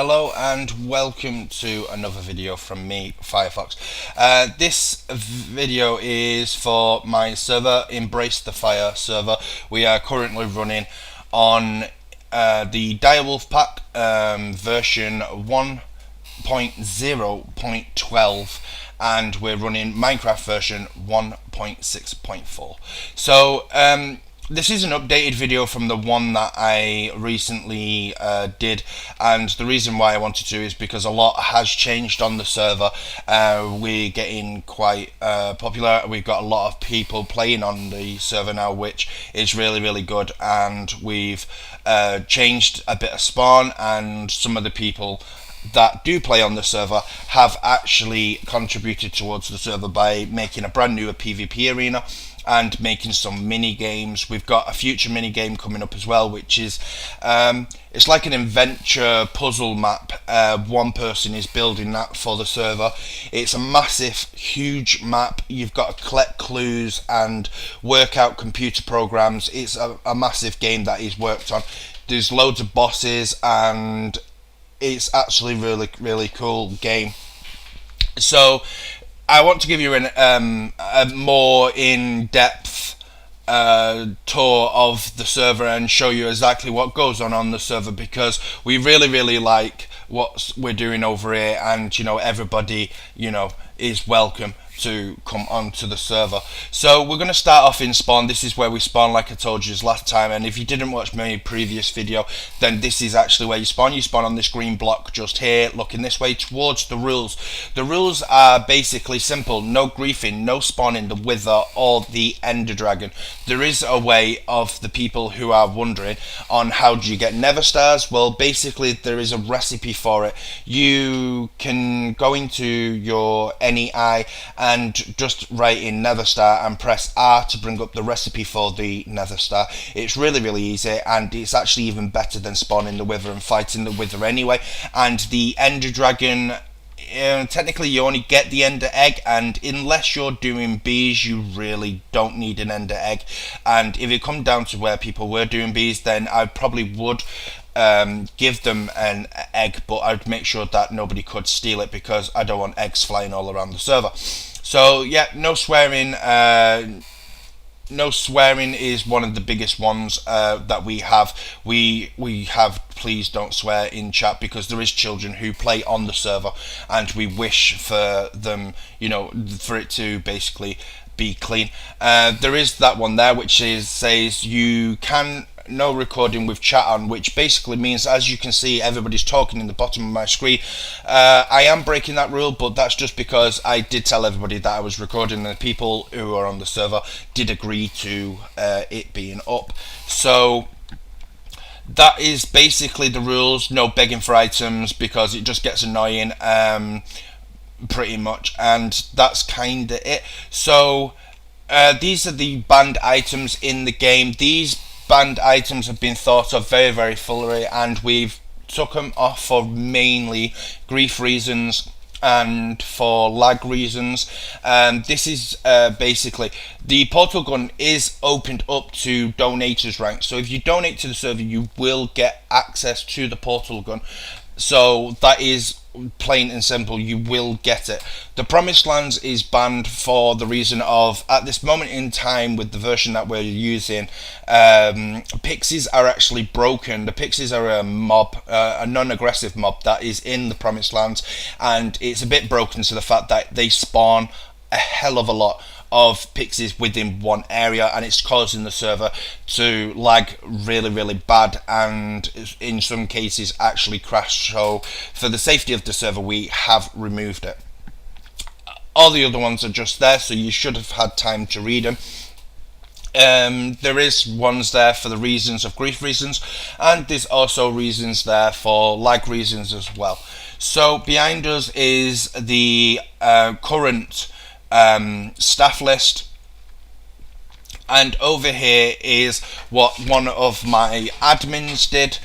Hello and welcome to another video from me, Firefox. This video is for my server, Embrace the Fire server. We are currently running on the Direwolf pack version 1.0.12, and we're running Minecraft version 1.6.4. So this is an updated video from the one that I recently did, and the reason why I wanted to is because a lot has changed on the server. We're getting quite popular. We've got a lot of people playing on the server now, which is really good, and we've changed a bit of spawn, and some of the people that do play on the server have actually contributed towards the server by making a brand new PvP arena and making some mini games. We've got a future mini game coming up as well, which is it's like an adventure puzzle map. One person is building that for the server. It's a massive, huge map. You've got to collect clues and work out computer programs. It's a massive game that is worked on. There's loads of bosses, and it's actually really cool game. So I want to give you a more in-depth tour of the server and show you exactly what goes on the server, because we really like what we're doing over here, and everybody is welcome to come onto the server. So we're going to start off in spawn. This is where we spawn, like I told you last time, and if you didn't watch my previous video, then this is actually where you spawn. You spawn on this green block just here, looking this way towards the rules. The rules are basically simple: no griefing, no spawning the wither or the ender dragon. There is a way, of the people who are wondering on how do you get nether stars. Well, basically there is a recipe for it. You can go into your NEI and just write in nether star and press R to bring up the recipe for the nether star. It's really easy, and it's actually even better than spawning the wither and fighting the wither anyway. And the ender dragon, technically you only get the ender egg, and unless you're doing bees, you really don't need an ender egg. And if it come down to where people were doing bees, then I probably would give them an egg, but I'd make sure that nobody could steal it, because I don't want eggs flying all around the server. So yeah, no swearing. No swearing is one of the biggest ones that we have. We have please don't swear in chat, because there is children who play on the server, and we wish for them, for it to basically be clean. There is that one there which says you can no recording with chat on, which basically means, as you can see, everybody's talking in the bottom of my screen. I am breaking that rule, but that's just because I did tell everybody that I was recording, and the people who are on the server did agree to it being up. So that is basically the rules. No begging for items, because it just gets annoying, pretty much, and that's kind of it. So these are the banned items in the game. These banned items have been thought of very fully, and we've took them off for mainly grief reasons and for lag reasons. This is basically, the portal gun is opened up to donators rank, so if you donate to the server you will get access to the portal gun. So that is plain and simple, you will get it. The Promised Lands is banned for the reason of, at this moment in time with the version that we're using, pixies are actually broken. The pixies are a mob, a non-aggressive mob that is in the Promised Lands, and it's a bit broken to the fact that they spawn a hell of a lot of pixies within one area, and it's causing the server to lag really bad, and in some cases actually crash. So for the safety of the server, we have removed it. All the other ones are just there, so you should have had time to read them. There is ones there for the reasons of grief reasons, and there's also reasons there for lag reasons as well. So behind us is the current staff list, and over here is what one of my admins did.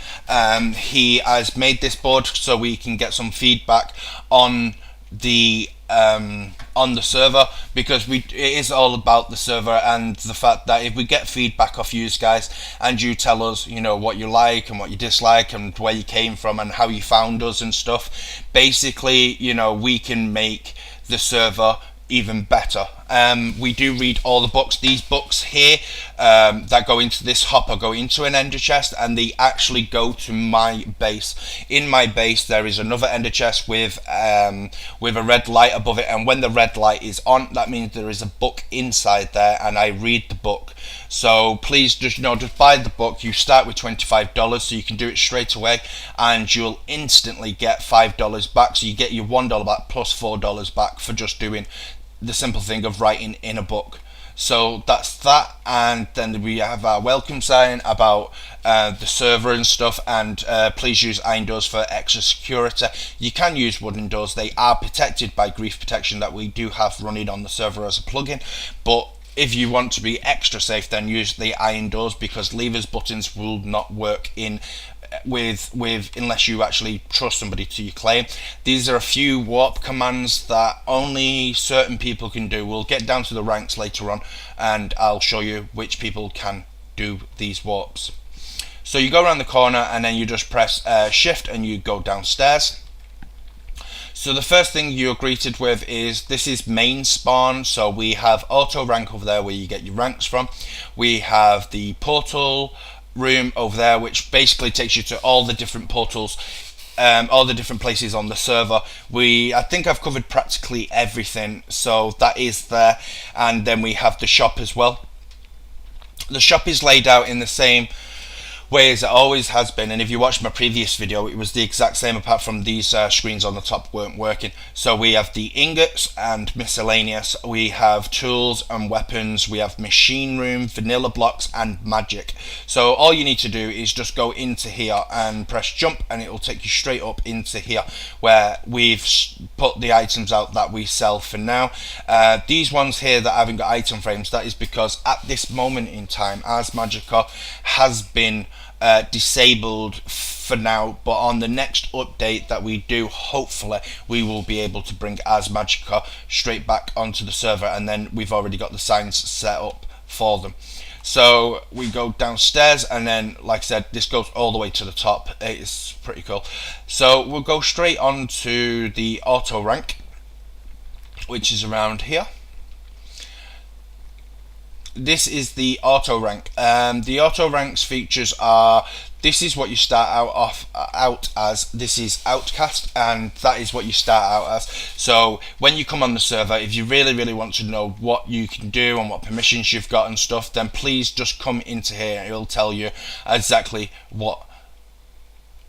He has made this board so we can get some feedback on the on the server, because it is all about the server and the fact that if we get feedback off you guys and you tell us, you know, what you like and what you dislike and where you came from and how you found us and stuff, basically, you know, we can make the server even better. We do read all the books. These books here that go into this hopper go into an ender chest, and they actually go to my base. In my base there is another ender chest with a red light above it, and when the red light is on, that means there is a book inside there, and I read the book. So please just, you know, just buy the book. You start with $25, so you can do it straight away, and you'll instantly get $5 back. So you get your $1 back plus $4 back for just doing the simple thing of writing in a book. So that's that, and then we have our welcome sign about the server and stuff, and please use iron doors for extra security. You can use wooden doors. They are protected by grief protection that we do have running on the server as a plugin, but if you want to be extra safe, then use the iron doors, because levers buttons will not work in with unless you actually trust somebody to your claim. These are a few warp commands that only certain people can do. We'll get down to the ranks later on, and I'll show you which people can do these warps. So you go around the corner, and then you just press shift and you go downstairs. So the first thing you're greeted with is, this is main spawn. So we have auto rank over there where you get your ranks from. We have the portal room over there, which basically takes you to all the different portals, all the different places on the server. I think I've covered practically everything, so that is there. And then we have the shop as well. The shop is laid out in the same way as it always has been, and if you watched my previous video, it was the exact same, apart from these screens on the top weren't working. So we have the ingots and miscellaneous, we have tools and weapons, we have machine room, vanilla blocks and magic. So all you need to do is just go into here and press jump, and it will take you straight up into here where we've put the items out that we sell for now. These ones here that haven't got item frames, that is because at this moment in time Ars Magica has been disabled for now, but on the next update that we do, hopefully we will be able to bring Ars Magica straight back onto the server, and then we've already got the signs set up for them. So we go downstairs, and then, like I said, this goes all the way to the top. It's pretty cool. So we'll go straight on to the auto rank, which is around here. This is the auto rank. The auto ranks features are, this is what you start out as. This is Outcast, and that is what you start out as. So when you come on the server, if you really want to know what you can do and what permissions you've got and stuff, then please just come into here. It'll tell you exactly what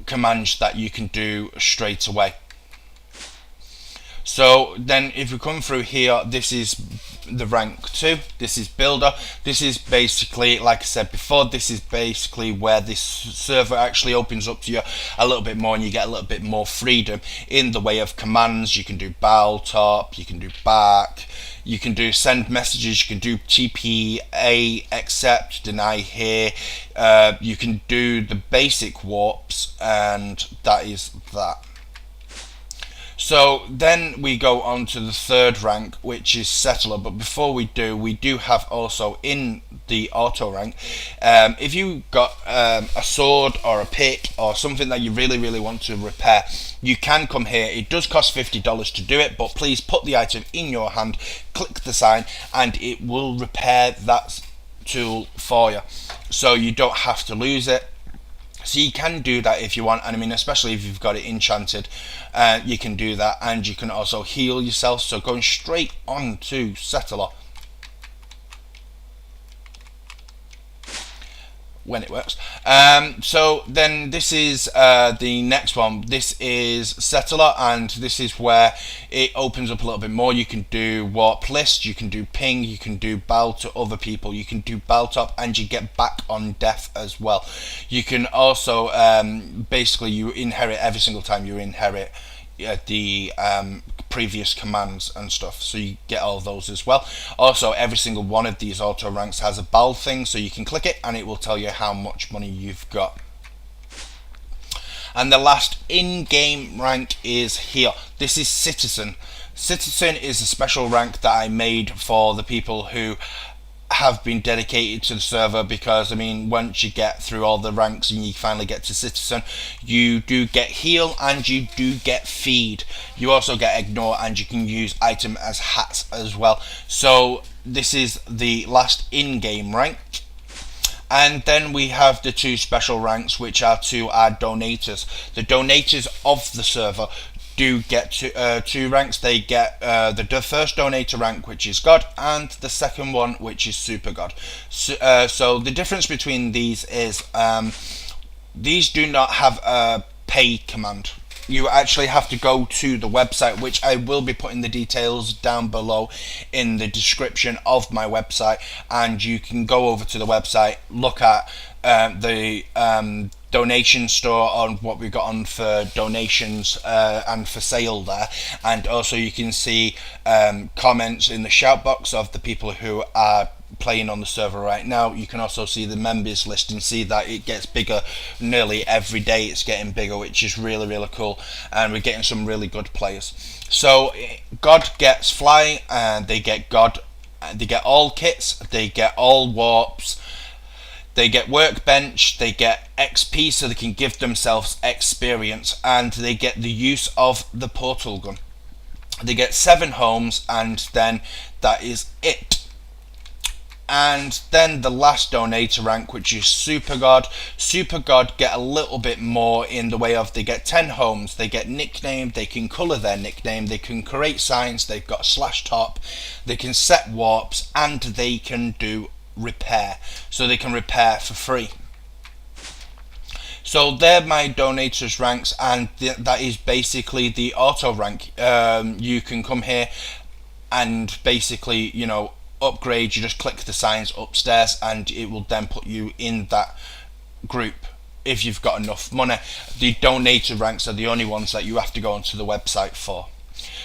commands that you can do straight away. So then if we come through here, this is the rank 2, this is builder. This is basically, like I said before, this is basically where this server actually opens up to you a little bit more, and you get a little bit more freedom in the way of commands. You can do bow top, you can do back, you can do send messages, you can do TPA, accept, deny here, you can do the basic warps, and that is that. So then we go on to the third rank, which is settler. But before we do have also in the auto rank, if you got a sword or a pick or something that you really want to repair, you can come here. It does cost $50 to do it, but please put the item in your hand, click the sign, and it will repair that tool for you, so you don't have to lose it. So you can do that if you want, and I mean, especially if you've got it enchanted, you can do that, and you can also heal yourself. So going straight on to settler, when it works. So then this is the next one. This is settler, and this is where it opens up a little bit more. You can do warp list, you can do ping, you can do bow to other people, you can do bow top, and you get back on death as well. You can also basically you inherit every single time you inherit the previous commands and stuff, so you get all those as well. Also, every single one of these auto ranks has a bal thing, so you can click it and it will tell you how much money you've got. And the last in-game rank is here. This is citizen. Citizen is a special rank that I made for the people who have been dedicated to the server, because I mean, once you get through all the ranks and you finally get to Citizen, you do get heal and you do get feed. You also get ignore, and you can use item as hats as well. So this is the last in-game rank. And then we have the two special ranks, which are to our donators. The donators of the server do get two ranks. They get the first donator rank, which is God, and the second one, which is Super God. So the difference between these is these do not have a pay command. You actually have to go to the website, which I will be putting the details down below in the description of my website, and you can go over to the website, look at the donation store on what we've got on for donations and for sale there, and also you can see comments in the shout box of the people who are playing on the server right now. You can also see the members list and see that it gets bigger nearly every day. It's getting bigger, which is really cool, and we're getting some really good players. So God gets fly, and they get God, they get all kits, they get all warps, they get workbench, they get XP so they can give themselves experience, and they get the use of the portal gun. They get 7 homes, and then that is it. And then the last donator rank, which is Super God. Super God get a little bit more in the way of, they get 10 homes, they get nickname, they can colour their nickname, they can create signs, they've got slash top, they can set warps, and they can do repair. So they can repair for free. So they're my donators ranks, and that is basically the auto rank. You can come here and basically, you know, upgrade. You just click the signs upstairs and it will then put you in that group if you've got enough money. The donator ranks are the only ones that you have to go onto the website for.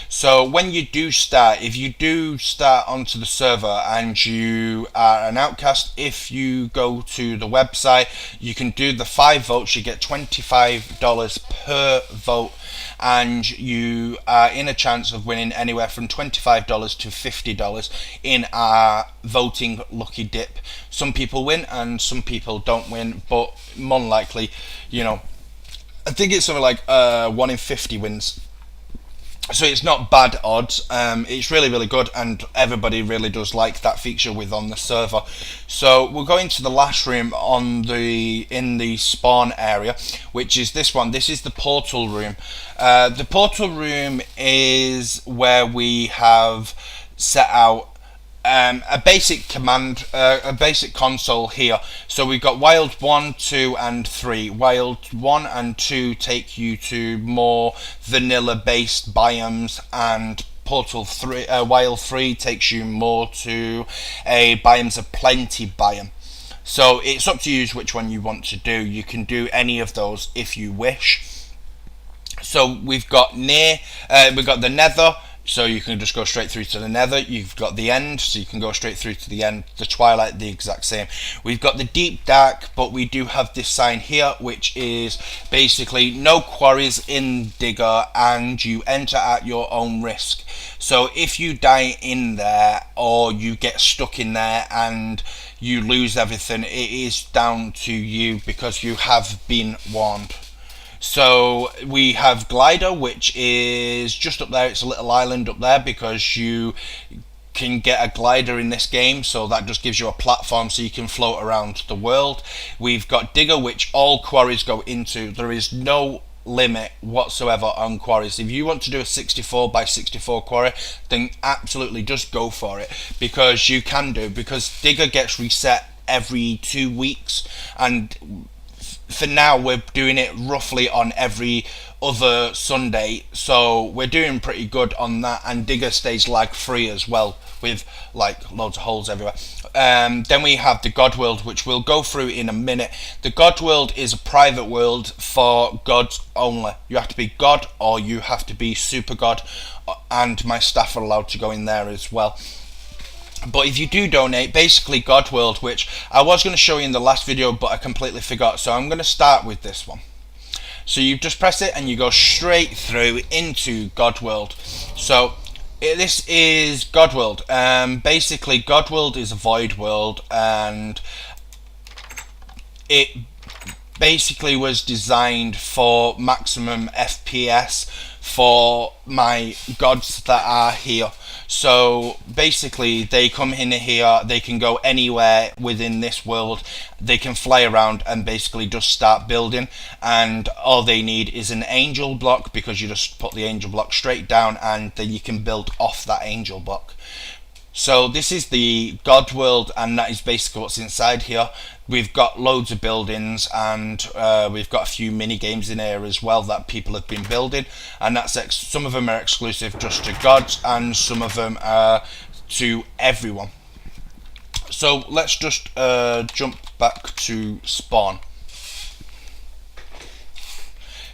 So when you do start, if you do start onto the server and you are an outcast, if you go to the website, you can do the 5 votes. You get $25 per vote, and you are in a chance of winning anywhere from $25 to $50 in our voting lucky dip. Some people win and some people don't win, but more than likely, you know, I think it's something like 1 in 50 wins. So it's not bad odds. It's really good, and everybody really does like that feature with on the server. So we're going to the last room in the spawn area, which is this one. This is the portal room. The portal room is where we have set out a basic command, a basic console here. So we've got Wild 1, 2 and 3. Wild 1 and 2 take you to more vanilla based biomes, and Portal 3, Wild 3 takes you more to a biomes of plenty biome. So it's up to you which one you want to do. You can do any of those if you wish. So we've got we've got the Nether, so you can just go straight through to the Nether. You've got the End, so you can go straight through to the End. The Twilight, the exact same. We've got the Deep Dark, but we do have this sign here, which is basically no quarries in Digger, and you enter at your own risk. So if you die in there, or you get stuck in there and you lose everything, it is down to you, because you have been warned. So we have Glider, which is just up there. It's a little island up there, because you can get a glider in this game, so that just gives you a platform so you can float around the world. We've got Digger, which all quarries go into. There is no limit whatsoever on quarries. If you want to do a 64 by 64 quarry, then absolutely just go for it, because you can do, because Digger gets reset every 2 weeks, and for now we're doing it roughly on every other Sunday, so we're doing pretty good on that. And Digger stays lag free as well, with like loads of holes everywhere. Then we have the God World, which we'll go through in a minute. The God World is a private world for gods only. You have to be God, or you have to be Super God, and my staff are allowed to go in there as well. But if you do donate, basically God World, which I was going to show you in the last video, but I completely forgot, so I'm going to start with this one. So you just press it and you go straight through into God World. So This is Godworld. Basically, Godworld is a void world, and it basically was designed for maximum FPS for my gods that are here. So basically, they come in here, they can go anywhere within this world, they can fly around and basically just start building. And all they need is an angel block, because you just put the angel block straight down and then you can build off that angel block. So this is the God world, and that is basically what's inside here. We've got loads of buildings, and we've got a few mini games in here as well that people have been building, and that's some of them are exclusive just to gods, and some of them are to everyone. So let's just jump back to spawn.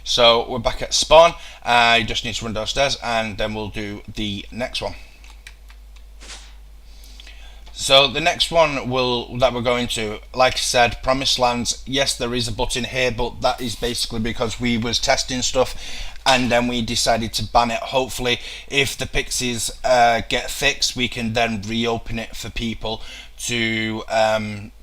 So we're back at spawn. I just need to run downstairs, and then we'll do the next one. So the next one that we're going to, like I said, Promised Lands. Yes, there is a button here, but that is basically because we was testing stuff, and then we decided to ban it. Hopefully, if the pixies get fixed, we can then reopen it for people to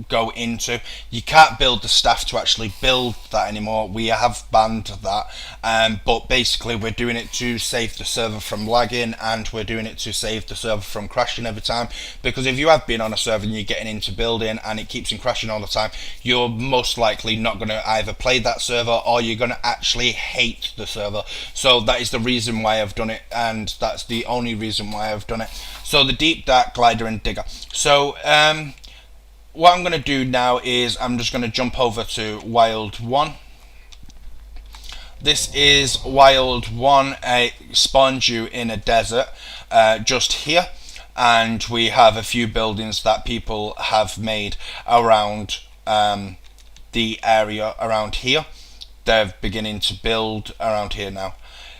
go into. You can't build the staff to actually build that anymore. We have banned that, but basically we're doing it to save the server from lagging, and we're doing it to save the server from crashing every time. Because if you have been on a server and you're getting into building and it keeps on crashing all the time, you're most likely not going to either play that server, or you're going to actually hate the server. So that is the reason why I've done it, and that's the only reason why I've done it. So the deep, dark, glider, and digger. So what I'm going to do now is I'm just going to jump over to Wild 1. This is Wild 1. It spawns you in a desert just here, and we have a few buildings that people have made around the area around here. They're beginning to build around here now.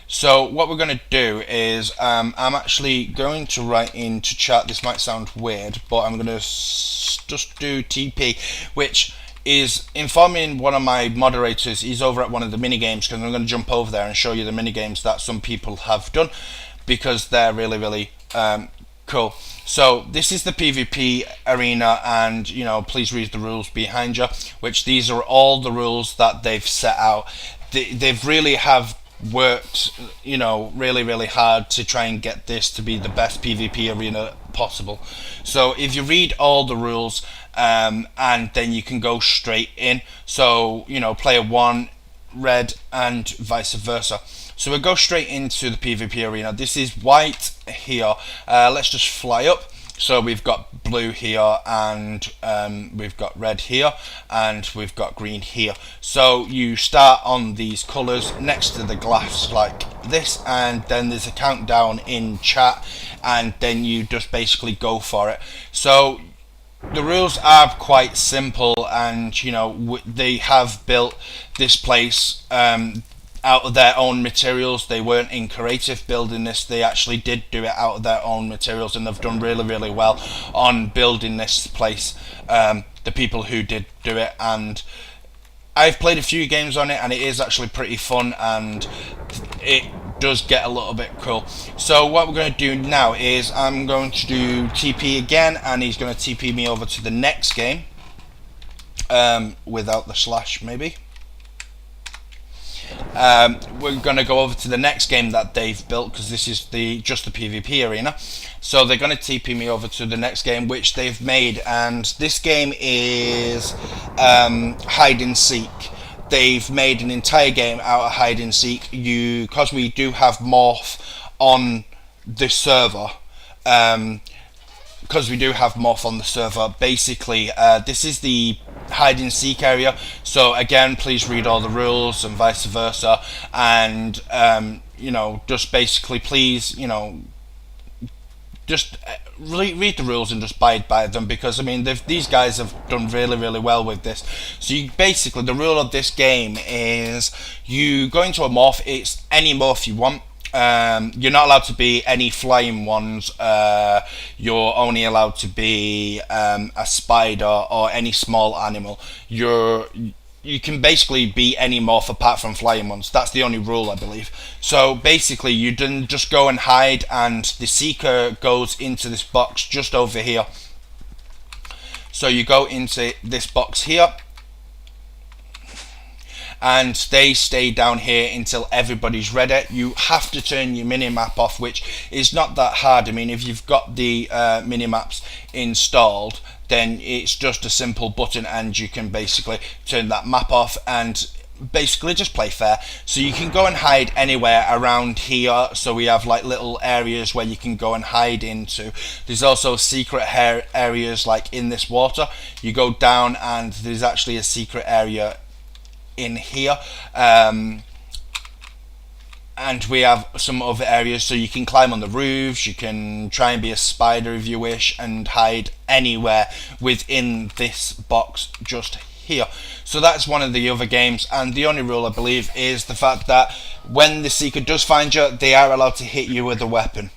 So what we're going to do is I'm actually going to write into chat. This might sound weird, but I'm going to just do TP, which is informing one of my moderators. He's over at one of the mini games, because I'm going to jump over there and show you the mini games that some people have done, because they're really cool. So this is the PvP arena, and please read the rules behind you, which these are all the rules that they've set out. They've really have worked really hard to try and get this to be the best PvP arena possible. So if you read all the rules, and then you can go straight in. So player 1 red and vice versa. So we'll go straight into the PvP arena. This is white here. Let's just fly up. So we've got blue here, and we've got red here, and we've got green here. So you start on these colours next to the glass like this, and then there's a countdown in chat, and then you just basically go for it. So the rules are quite simple, and they have built this place out of their own materials. They weren't in creative building this. They actually did do it out of their own materials, and they've done really well on building this place, the people who did do it. And I've played a few games on it, and it is actually pretty fun, and it does get a little bit cool. So what we're going to do now is I'm going to do TP again, and he's going to TP me over to the next game, without the slash maybe. We're going to go over to the next game that they've built, because this is just the PvP arena. So they're going to TP me over to the next game which they've made, and this game is hide and seek. They've made an entire game out of hide and seek. Because we do have morph on the server, basically this is the hide and seek area. So again, please read all the rules and vice versa, and just basically please just read the rules and just abide by them, because I mean these guys have done really well with this. So basically the rule of this game is you go into a morph. It's any morph you want. You're not allowed to be any flying ones. You're only allowed to be a spider or any small animal. you can basically be any morph apart from flying ones. That's the only rule, I believe. So basically, you then just go and hide, and the seeker goes into this box just over here. So you go into this box here, and they stay down here until everybody's ready. You have to turn your minimap off, which is not that hard. I mean, if you've got the minimaps installed, then it's just a simple button and you can basically turn that map off and basically just play fair. So you can go and hide anywhere around here. So we have like little areas where you can go and hide into. There's also secret areas like in this water. You go down and there's actually a secret area in here. And we have some other areas, so you can climb on the roofs, you can try and be a spider if you wish, and hide anywhere within this box just here. So that's one of the other games, and the only rule I believe is the fact that when the seeker does find you, they are allowed to hit you with a weapon.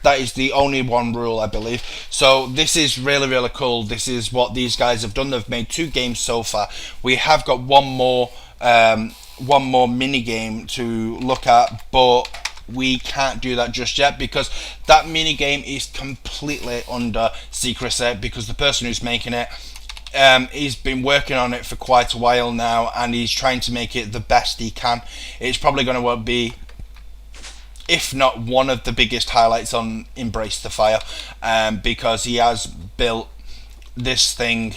That is the only one rule, I believe. So this is really, really cool. This is what these guys have done. They've made 2 games so far. We have got one more mini game to look at, but we can't do that just yet because that mini game is completely under secrecy, because the person who's making it, he's been working on it for quite a while now, and he's trying to make it the best he can. It's probably going to be, if not one of the biggest highlights on Embrace the Fire, because he has built this thing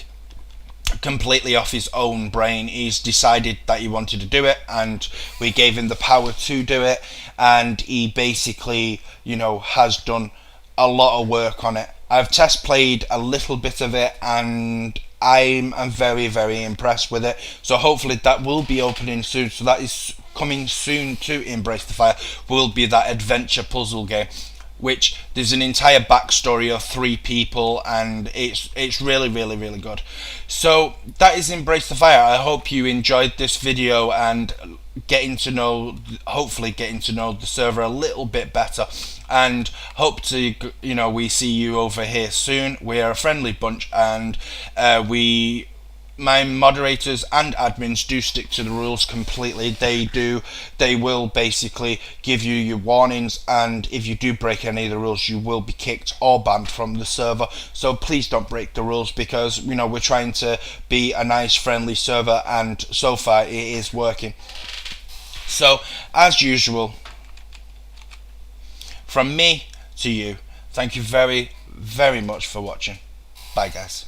completely off his own brain. He's decided that he wanted to do it, and we gave him the power to do it, and he basically, you know, has done a lot of work on it. I've test played a little bit of it, and I'm very, very impressed with it. So hopefully that will be opening soon. So that is coming soon to Embrace the Fire, will be that adventure puzzle game, which there's an entire backstory of 3 people, and it's really, really, really good. So that is Embrace the Fire. I hope you enjoyed this video and hopefully getting to know the server a little bit better, and hope to, you know, we see you over here soon. We are a friendly bunch, and my moderators and admins do stick to the rules completely. They will basically give you your warnings, and if you do break any of the rules, you will be kicked or banned from the server. So please don't break the rules, because, you know, we're trying to be a nice, friendly server, and so far it is working. So as usual, from me to you, thank you very, very much for watching. Bye guys.